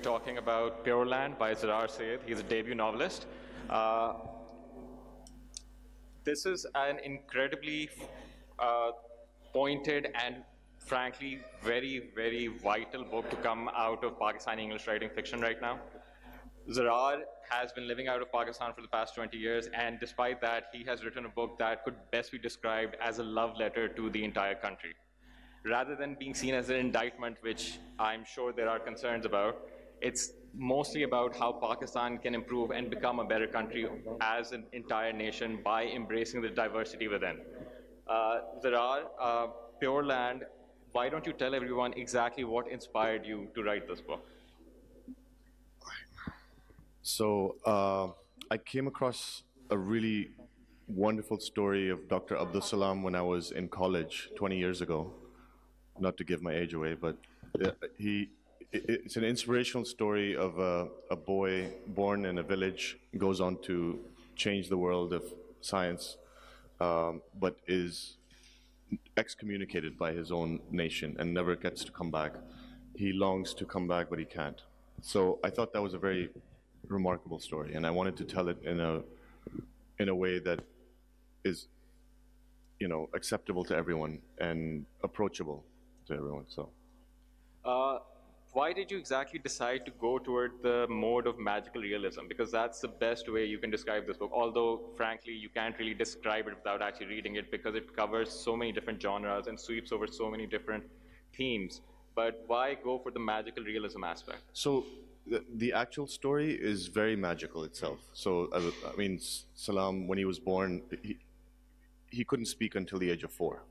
talking about Pureland by Zarrar Said. He's a debut novelist. Uh, this is an incredibly pointed and frankly very, very vital book to come out of Pakistani English writing fiction right now. Zarrar has been living out of Pakistan for the past 20 years, and despite that, he has written a book that could best be described as a love letter to the entire country. Rather than being seen as an indictment, which I'm sure there are concerns about, it's mostly about how Pakistan can improve and become a better country as an entire nation by embracing the diversity within. Zarar, Pure Land, why don't you tell everyone exactly what inspired you to write this book? So I came across a really wonderful story of Dr. Abdul Salam when I was in college 20 years ago. Not to give my age away, but it's an inspirational story of a boy born in a village, goes on to change the world of science, but is excommunicated by his own nation and never gets to come back. He longs to come back, but he can't. So I thought that was a very remarkable story, and I wanted to tell it in a way that is, acceptable to everyone and approachable to everyone. So, why did you exactly decide to go toward the mode of magical realism? Because that's the best way you can describe this book. Although, frankly, you can't really describe it without actually reading it because it covers so many different genres and sweeps over so many different themes. But why go for the magical realism aspect? So the actual story is very magical itself. So, I mean, Salam, when he was born, he couldn't speak until the age of 4.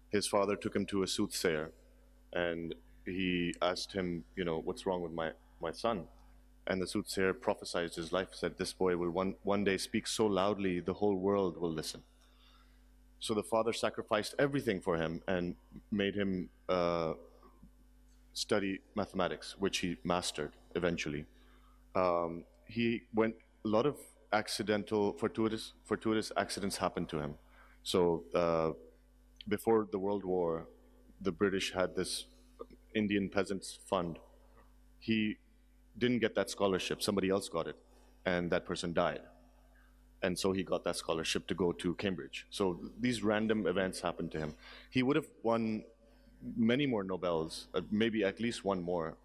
His father took him to a soothsayer, and he asked him, what's wrong with my son? And the soothsayer prophesied his life, said, this boy will one day speak so loudly the whole world will listen. So the father sacrificed everything for him and made him study mathematics, which he mastered eventually. He went, a lot of fortuitous accidents happened to him. So before the World War, the British had this Indian Peasants Fund. He didn't get that scholarship, somebody else got it, and that person died. And so he got that scholarship to go to Cambridge. So these random events happened to him. He would have won many more Nobels, maybe at least one more.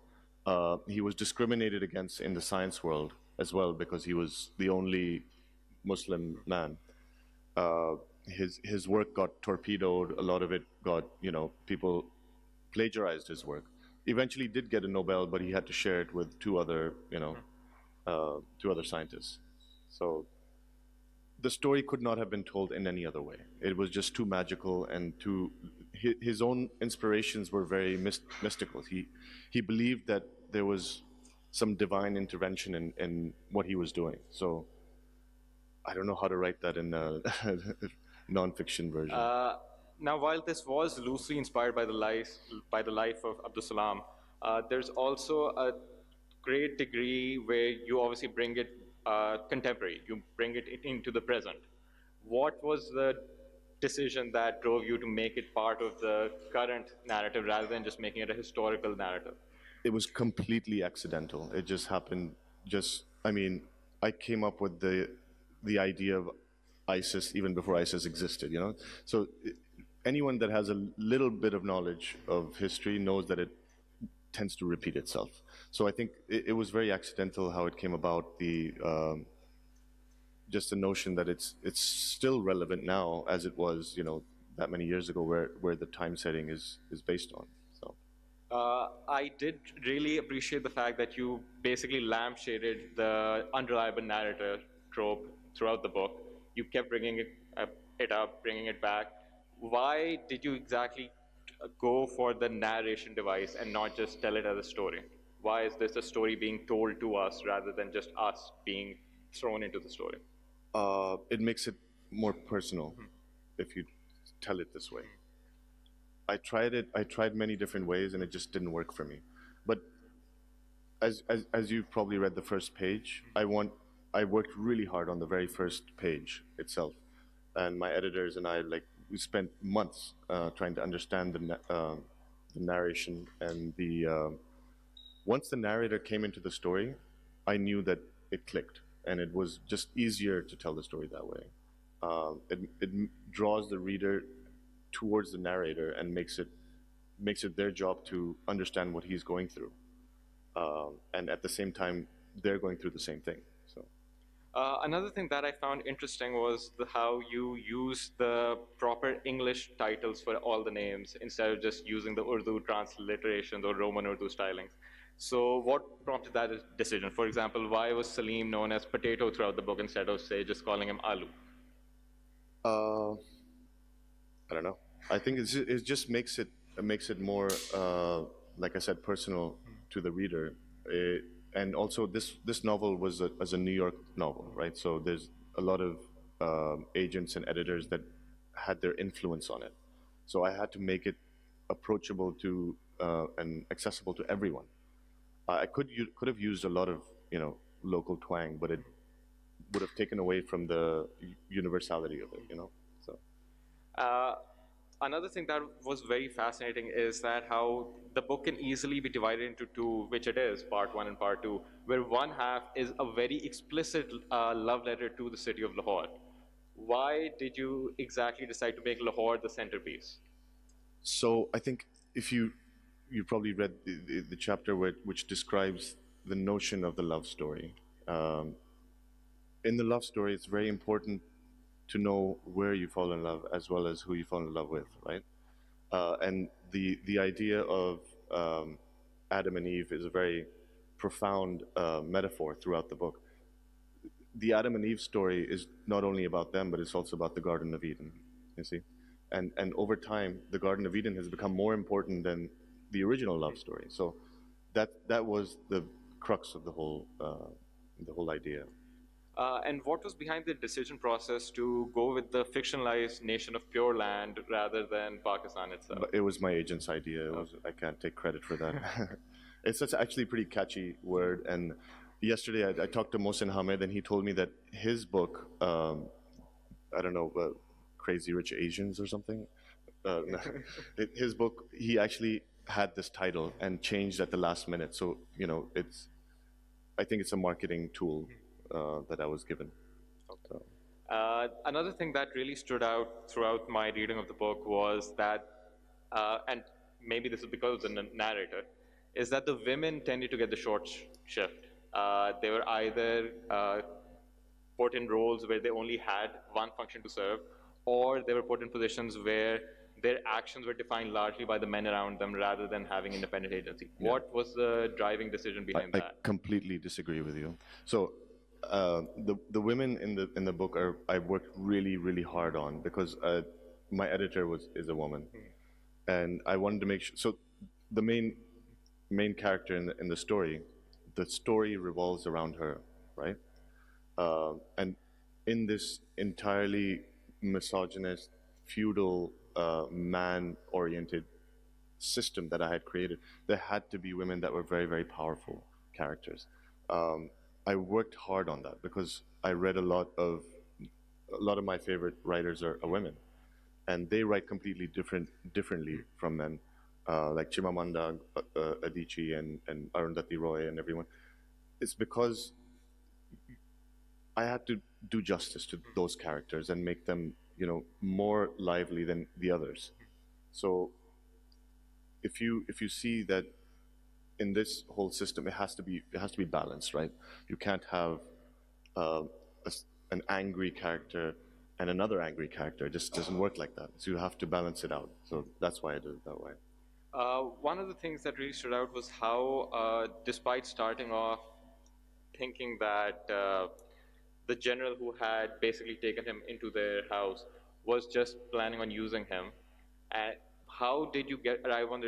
He was discriminated against in the science world as well because he was the only Muslim man. His work got torpedoed. A lot of it got, people plagiarized his work. Eventually did get a Nobel, but he had to share it with two other scientists. So the story could not have been told in any other way. It was just too magical and his own inspirations were very mystical. He believed that there was some divine intervention in what he was doing. So I don't know how to write that in a non-fiction version. Now, while this was loosely inspired by the life of Abdul Salam, there's also a great degree where you obviously bring it contemporary. You bring it into the present. What was the decision that drove you to make it part of the current narrative rather than just making it a historical narrative? It was completely accidental. It just happened. I came up with the idea of ISIS even before ISIS existed, So anyone that has a little bit of knowledge of history knows that it tends to repeat itself. So I think it was very accidental how it came about, just the notion that it's still relevant now as it was, that many years ago where the time setting is based on. So I did really appreciate the fact that you basically lampshaded the unreliable narrator trope throughout the book. You kept bringing it up, bringing it back. Why did you exactly go for the narration device and not just tell it as a story? Why is this a story being told to us rather than just us being thrown into the story? It makes it more personal if you tell it this way. I tried many different ways and it just didn't work for me. But as you've probably read the first page, I worked really hard on the very first page itself. And my editors and I, we spent months trying to understand the narration and Once the narrator came into the story, I knew that it clicked, and it was just easier to tell the story that way. It draws the reader towards the narrator and makes it their job to understand what he's going through, and at the same time, they're going through the same thing. So. Another thing that I found interesting was how you use the proper English titles for all the names instead of just using the Urdu transliterations or Roman Urdu stylings. So what prompted that decision? For example, why was Salim known as Potato throughout the book instead of, say, just calling him Alu? I don't know. I think it just makes it more, like I said, personal to the reader. And also, this novel was as a New York novel, right? So there's a lot of agents and editors that had their influence on it. So I had to make it approachable to and accessible to everyone. I could have used a lot of local twang, but it would have taken away from the universality of it, So. Another thing that was very fascinating is that how the book can easily be divided into two, which it is, part one and part two, where one half is a very explicit love letter to the city of Lahore. Why did you exactly decide to make Lahore the centerpiece? So I think if you probably read the chapter which describes the notion of the love story. In the love story, it's very important to know where you fall in love as well as who you fall in love with, right? And the idea of Adam and Eve is a very profound metaphor throughout the book. The Adam and Eve story is not only about them, but it's also about the Garden of Eden, you see? And over time, the Garden of Eden has become more important than the original love story. So that was the crux of the whole idea. And what was behind the decision process to go with the fictionalized nation of Pureland rather than Pakistan itself? But it was my agent's idea. I can't take credit for that. It's actually a pretty catchy word. And yesterday I talked to Mohsin Hamid, and he told me that his book, I don't know, Crazy Rich Asians or something. His book, he actually had this title and changed at the last minute. So, I think it's a marketing tool that I was given. So. Another thing that really stood out throughout my reading of the book was that, and maybe this is because of the narrator, is that the women tended to get the short shift. They were either put in roles where they only had one function to serve, or they were put in positions where their actions were defined largely by the men around them rather than having independent agency. Yeah. What was the driving decision behind that? I completely disagree with you. So the women in the book I worked really hard on because my editor is a woman, and I wanted to make sure. So the main character in the story revolves around her, right? And in this entirely misogynist, feudal, man-oriented system that I had created, there had to be women that were very powerful characters. I worked hard on that because I read a lot of my favorite writers are women, and they write completely differently from men, like Chimamanda Adichie and Arundhati Roy and everyone. It's because I had to do justice to those characters and make them, more lively than the others. So if you see that in this whole system, it has to be balanced, right? You can't have an angry character and another angry character. It just doesn't work like that. So you have to balance it out. So that's why I did it that way. One of the things that really stood out was how, despite starting off thinking that the general who had basically taken him into their house was just planning on using him, and how did you arrive on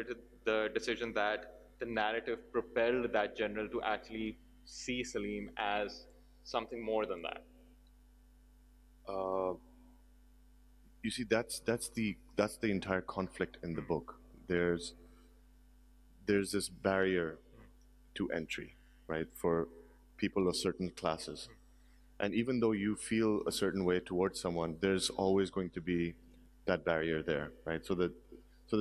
the decision that the narrative propelled that general to actually see Salim as something more than that? You see, that's the entire conflict in the book. There's this barrier to entry, right, for people of certain classes. And even though you feel a certain way towards someone, there's always going to be that barrier there, right? So the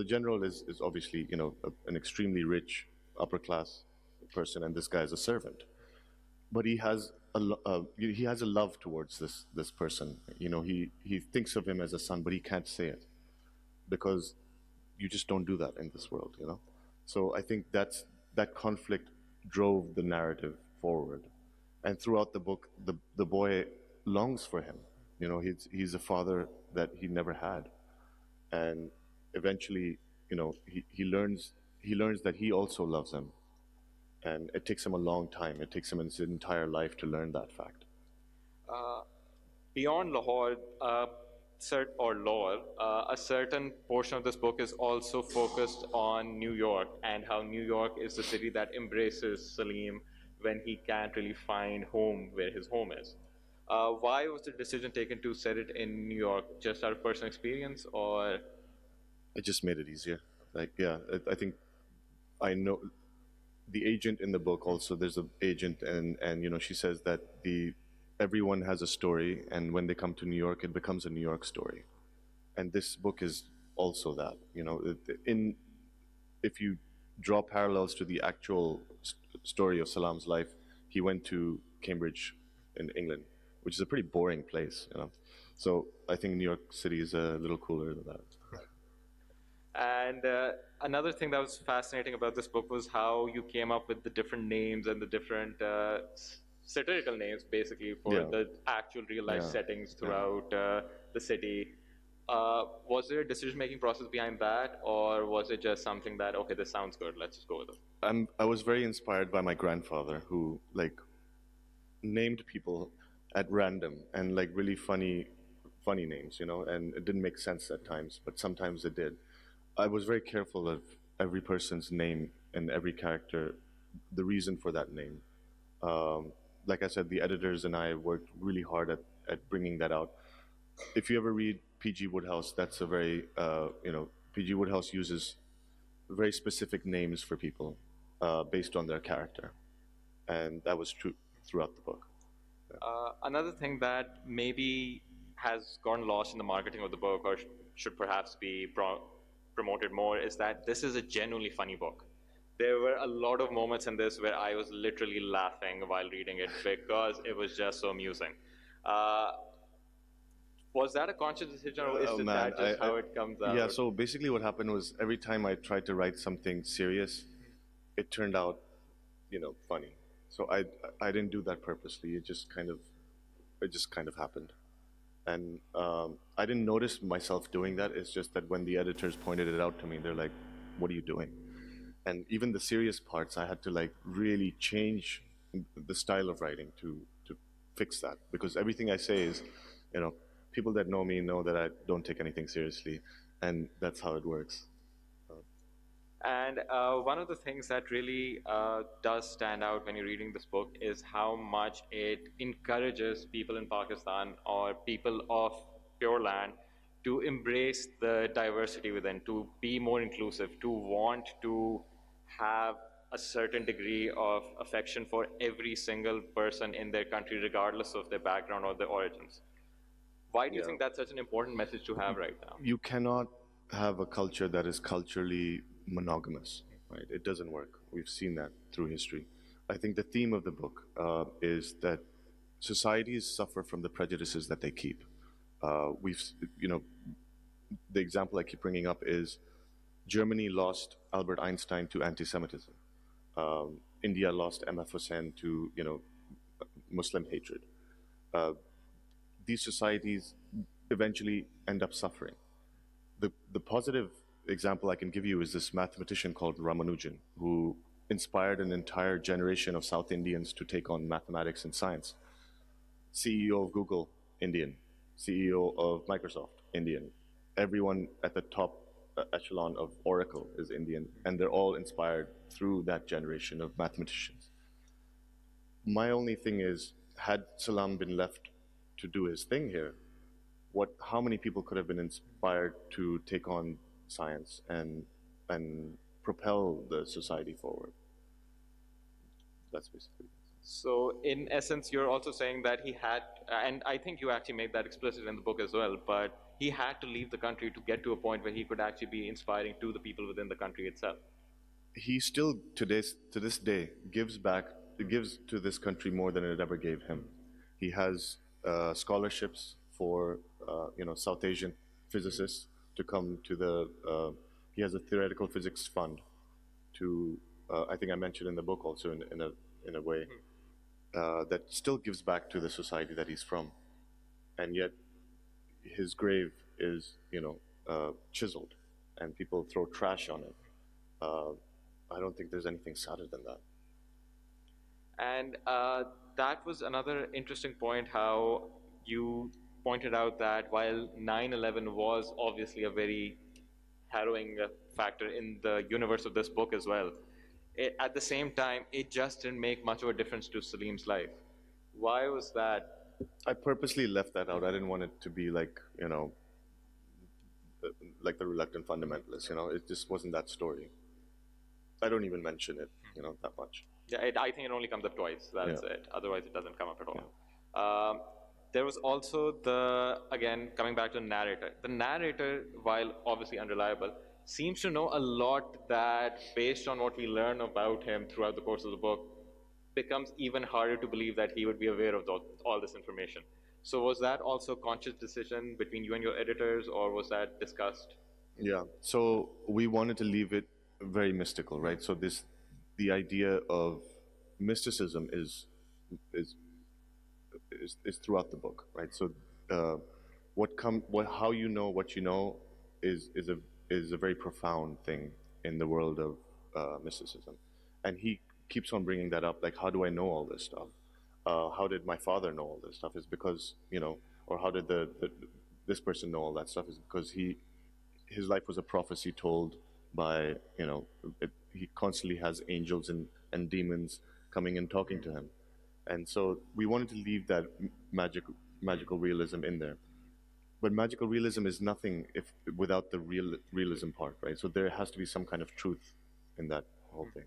general is obviously, an extremely rich, upper class person, and this guy is a servant. But he has a love towards this person. You know, he thinks of him as a son, but he can't say it because you just don't do that in this world. You know, so I think that conflict drove the narrative forward, and throughout the book, the boy longs for him. You know, he's a father that he never had, and eventually, you know, he learns that he also loves him, and it takes him a long time. It takes him his entire life to learn that fact. Uh, Beyond Lahore, a certain portion of this book is also focused on New York and how New York is the city that embraces Salim when he can't really find home where his home is. Why was the decision taken to set it in New York? Just out of personal experience, or It just made it easier. Like, yeah, I think I know the agent in the book also. There's an agent, and you know, she says that everyone has a story, and when they come to New York, it becomes a New York story. And this book is also that. You know, if you draw parallels to the actual story of Salam's life, he went to Cambridge in England, which is a pretty boring place. You know, so I think New York City is a little cooler than that. And another thing that was fascinating about this book was how you came up with the different names and the different satirical names, basically, for Yeah. the actual real life Yeah. settings throughout the city. Was there a decision-making process behind that, or was it just something that, okay, this sounds good, let's just go with it? I was very inspired by my grandfather, who like named people at random and like really funny names, you know, and it didn't make sense at times, but sometimes it did. I was very careful of every person's name and every character, the reason for that name. Like I said, the editors and I worked really hard at bringing that out. If you ever read P.G. Wodehouse, that's a very, you know, P.G. Wodehouse uses very specific names for people based on their character. And that was true throughout the book. Another thing that maybe has gone lost in the marketing of the book, or should perhaps be promoted more, is that this is a genuinely funny book. There were a lot of moments in this where I was literally laughing while reading it because it was just so amusing. Uh, was that a conscious decision, or is Oh, that man, just how it comes out? Yeah, so basically what happened was every time I tried to write something serious, it turned out, you know, funny. So I didn't do that purposely. It just kind of happened. And I didn't notice myself doing that. It's just that when the editors pointed it out to me, they're like, "What are you doing?" And even the serious parts, I had to like really change the style of writing to fix that, because everything I say is, you know, people that know me know that I don't take anything seriously, and that's how it works. And one of the things that really does stand out when you're reading this book is how much it encourages people in Pakistan or people of Pureland to embrace the diversity within, to be more inclusive, to want to have a certain degree of affection for every single person in their country, regardless of their background or their origins. Why do you Yeah. think that's such an important message to have right now? You cannot have a culture that is culturally monogamous, right? It doesn't work. We've seen that through history. I think the theme of the book is that societies suffer from the prejudices that they keep. We've, you know, the example I keep bringing up is Germany lost Albert Einstein to anti-Semitism. India lost M.F. Hussain to, you know, Muslim hatred. These societies eventually end up suffering. The positive example I can give you is this mathematician called Ramanujan, who inspired an entire generation of South Indians to take on mathematics and science. CEO of Google, Indian. CEO of Microsoft, Indian. Everyone at the top echelon of Oracle is Indian, and they're all inspired through that generation of mathematicians. My only thing is, had Salam been left to do his thing here, how many people could have been inspired to take on science and propel the society forward? That's basically. So, in essence, you're also saying that he had, and I think you actually made that explicit in the book as well, but he had to leave the country to get to a point where he could actually be inspiring to the people within the country itself. he still to this day gives to this country more than it ever gave him. He has scholarships for South Asian physicists to come to the. He has a theoretical physics fund to. I think I mentioned in the book also in a way that still gives back to the society that he's from, and yet his grave is chiseled, and people throw trash on it. I don't think there's anything sadder than that. And that was another interesting point, how you pointed out that while 9/11 was obviously a very harrowing factor in the universe of this book as well, at the same time, it just didn't make much of a difference to Salim's life. Why was that? I purposely left that out. I didn't want it to be like, like the reluctant fundamentalist, it just wasn't that story. I don't even mention it, that much. Yeah, I think it only comes up twice. That's it. Otherwise, it doesn't come up at all. There was also again, coming back to the narrator. The narrator, while obviously unreliable, seems to know a lot that, based on what we learn about him throughout the course of the book, becomes even harder to believe that he would be aware of all this information. So was that also a conscious decision between you and your editors, or was that discussed? Yeah, so we wanted to leave it very mystical, right? So the idea of mysticism is throughout the book, right? So how you know what you know is a very profound thing in the world of mysticism, and he keeps on bringing that up. Like, how do I know all this stuff? How did my father know all this stuff? Is because or how did this person know all that stuff? Is because his life was a prophecy told by he constantly has angels and demons coming and talking to him, and so we wanted to leave that magical realism in there. But magical realism is nothing without the realism part, right? So there has to be some kind of truth in that whole thing.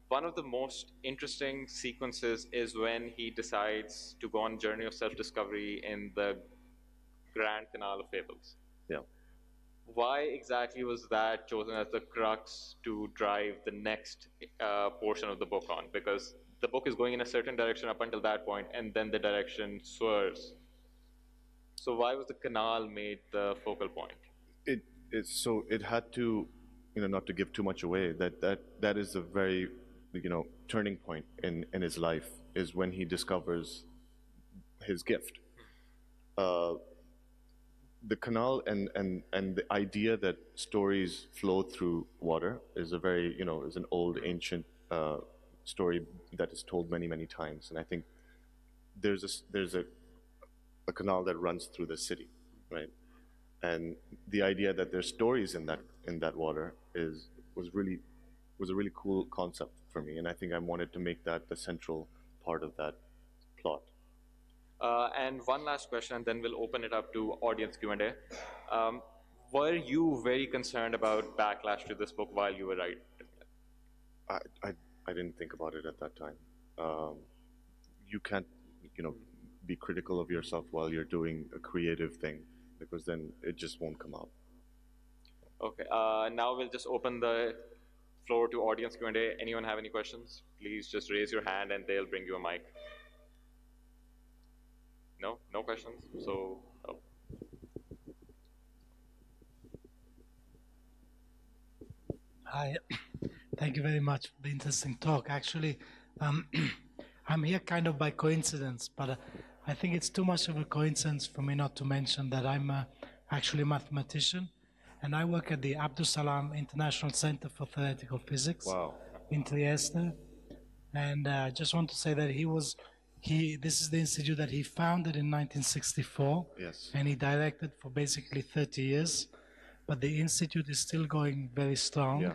One of the most interesting sequences is when he decides to go on a journey of self-discovery in the Grand Canal of Fables. Yeah. Why exactly was that chosen as the crux to drive the next portion of the book on? Because the book is going in a certain direction up until that point, and then the direction swerves. So why was the canal made the focal point? It had to, not to give too much away, that is a very, turning point in his life, is when he discovers his gift. The canal and the idea that stories flow through water is a very, is an old ancient story that is told many, many times. And I think there's a canal that runs through the city, right? And the idea that there's stories in that water was a really cool concept for me, and I think I wanted to make that the central part of that plot. And one last question, and then we'll open it up to audience Q&A. Were you very concerned about backlash to this book while you were writing it? I didn't think about it at that time. You can't, be critical of yourself while you're doing a creative thing, because then it just won't come out. Okay. Now we'll just open the floor to audience Q&A. Anyone have any questions? Please just raise your hand and they'll bring you a mic. No? No questions? So, oh. Hi. Thank you very much for the interesting talk. Actually, I'm here kind of by coincidence, but I think it's too much of a coincidence for me not to mention that I'm actually a mathematician, and I work at the Abdus Salam International Center for Theoretical Physics in Trieste. And I just want to say that this is the institute that he founded in 1964, yes, and he directed for basically 30 years. But the institute is still going very strong. Yeah.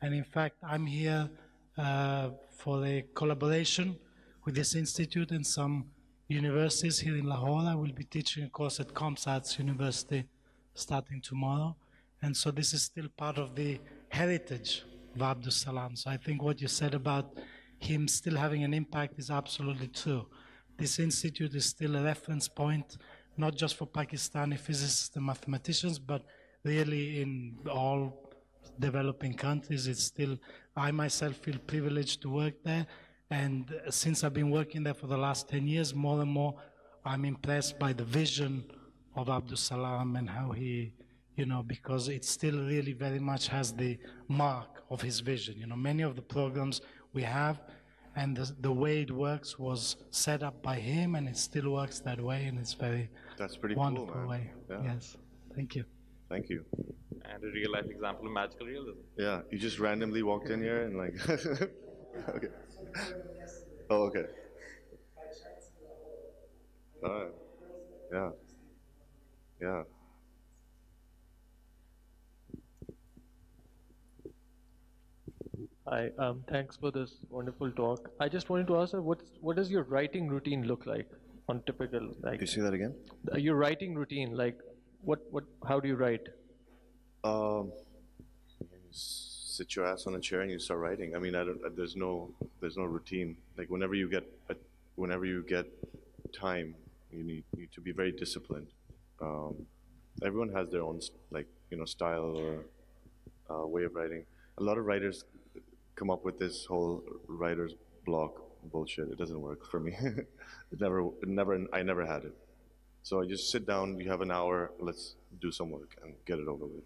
And in fact, I'm here for a collaboration with this institute and some universities here in Lahore. I will be teaching a course at ComSat's University starting tomorrow. And so this is still part of the heritage of Abdus Salam. So I think what you said about him still having an impact is absolutely true. This institute is still a reference point, not just for Pakistani physicists and mathematicians, but really in all developing countries. It's still, I myself feel privileged to work there. And since I've been working there for the last 10 years, more and more, I'm impressed by the vision of Abdus Salam and how he, because it still really very much has the mark of his vision. Many of the programs we have and the way it works was set up by him, and it still works that way, and it's very That's pretty wonderful cool, man. way. Yeah. Yes, thank you. Thank you. And a real life example of magical realism. Yeah, you just randomly walked in here and like, okay. Oh, okay. All right. Yeah. Yeah. Hi, thanks for this wonderful talk. I just wanted to ask, what does your writing routine look like on typical, like? Can you say that again? Your writing routine, like, how do you write? You sit your ass on a chair and you start writing. I mean, there's no routine. Like whenever you get time, you need to be very disciplined. Everyone has their own style or way of writing. A lot of writers come up with this whole writer's block bullshit. It doesn't work for me. I never had it. So I just sit down, you have an hour, let's do some work and get it over with.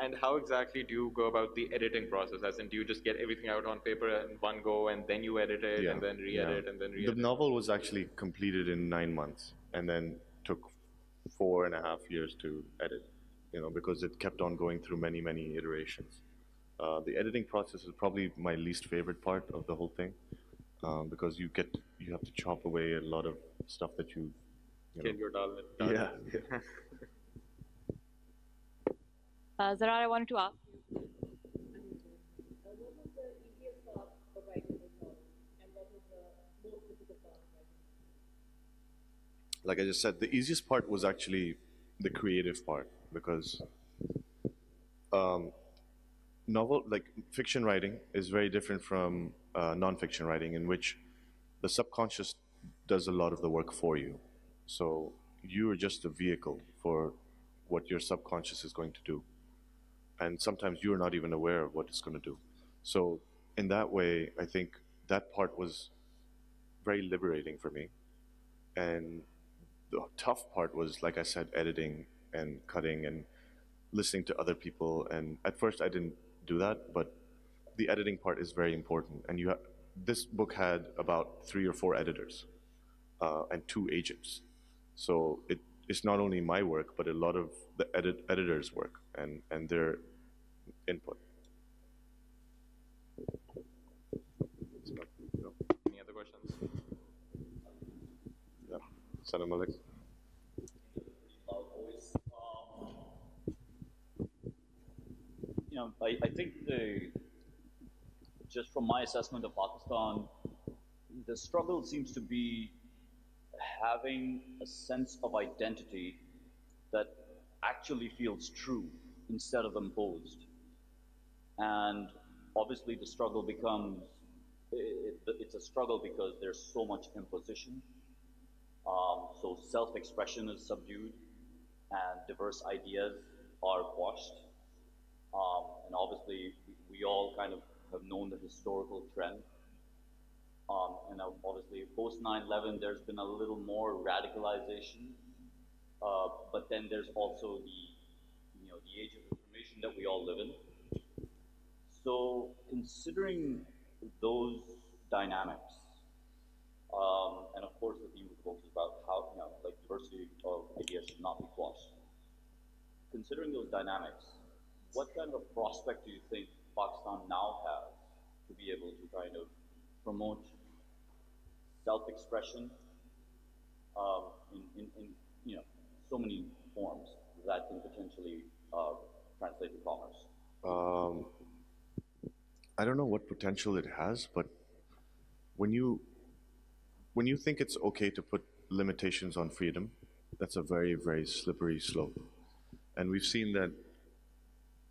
And how exactly do you go about the editing process? As in, do you just get everything out on paper in one go and then you edit it and then re-edit and then re-edit? The novel was actually completed in 9 months and then took 4.5 years to edit, because it kept on going through many, many iterations. The editing process is probably my least favorite part of the whole thing, because you have to chop away a lot of stuff that you Kill your darling. Yeah. Zarrar, I wanted to ask you. Like I just said, the easiest part was actually the creative part, because fiction writing is very different from non-fiction writing, in which the subconscious does a lot of the work for you. So you are just a vehicle for what your subconscious is going to do. And sometimes you're not even aware of what it's going to do. So in that way, I think that part was very liberating for me. And the tough part was, like I said, editing and cutting and listening to other people. And at first I didn't do that, but the editing part is very important. And this book had about 3 or 4 editors and 2 agents. So it's not only my work, but a lot of the editors' work and their input. Any other questions? Yeah. Salam alaikum. I think just from my assessment of Pakistan, the struggle seems to be having a sense of identity that actually feels true instead of imposed. And obviously the struggle becomes, it's a struggle because there's so much imposition. So self-expression is subdued and diverse ideas are quashed. And obviously we all kind of have known the historical trend. And obviously post 9/11 there's been a little more radicalization, but then there's also the age of information that we all live in. So considering those dynamics, and of course the theme of the book is about how diversity of ideas should not be quashed. Considering those dynamics, what kind of prospect do you think Pakistan now has to be able to kind of promote self-expression in so many forms that can potentially translate to commerce? I don't know what potential it has, but when you think it's okay to put limitations on freedom, that's a very, very slippery slope. And we've seen that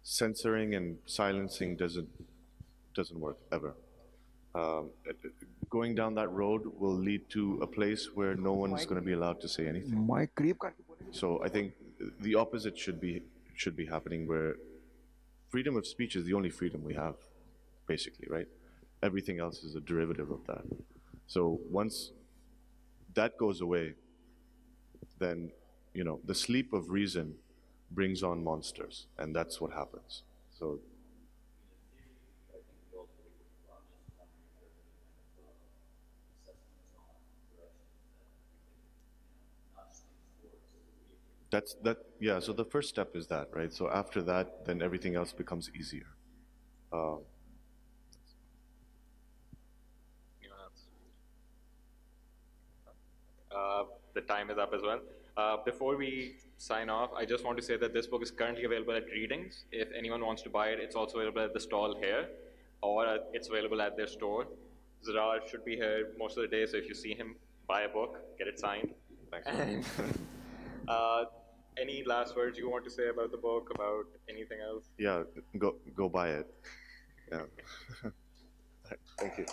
censoring and silencing doesn't work ever. Going down that road will lead to a place where no one is going to be allowed to say anything. So I think the opposite should be happening, where freedom of speech is the only freedom we have, basically, right? Everything else is a derivative of that. So once that goes away, then, you know, the sleep of reason brings on monsters, and that's what happens. So yeah, so the first step is that, right? So after that, then everything else becomes easier. The time is up as well. Before we sign off, I just want to say that this book is currently available at Readings. If anyone wants to buy it, it's also available at the stall here, or it's available at their store. Zarrar should be here most of the day, so if you see him, buy a book, get it signed. Thanks. Any last words you want to say about the book, about anything else? Yeah, go buy it. Yeah. Thank you.